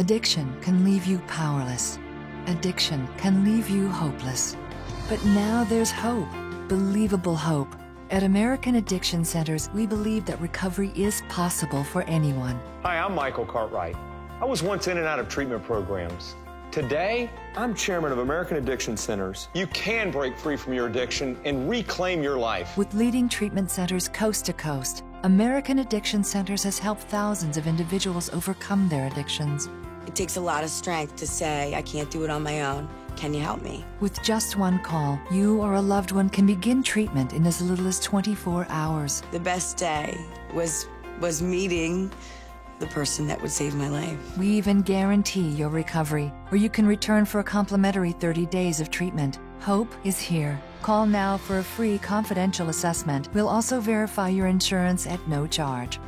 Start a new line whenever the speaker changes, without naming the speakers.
Addiction can leave you powerless. Addiction can leave you hopeless. But now there's hope, believable hope. At American Addiction Centers, we believe that recovery is possible for anyone.
Hi, I'm Michael Cartwright. I was once in and out of treatment programs. Today, I'm chairman of American Addiction Centers. You can break free from your addiction and reclaim your life.
With leading treatment centers coast to coast, American Addiction Centers has helped thousands of individuals overcome their addictions.
It takes a lot of strength to say, I can't do it on my own. Can you help me?
With just one call, you or a loved one can begin treatment in as little as 24 hours.
The best day was meeting the person that would save my life.
We even guarantee your recovery, or you can return for a complimentary 30 days of treatment. Hope is here. Call now for a free confidential assessment. We'll also verify your insurance at no charge.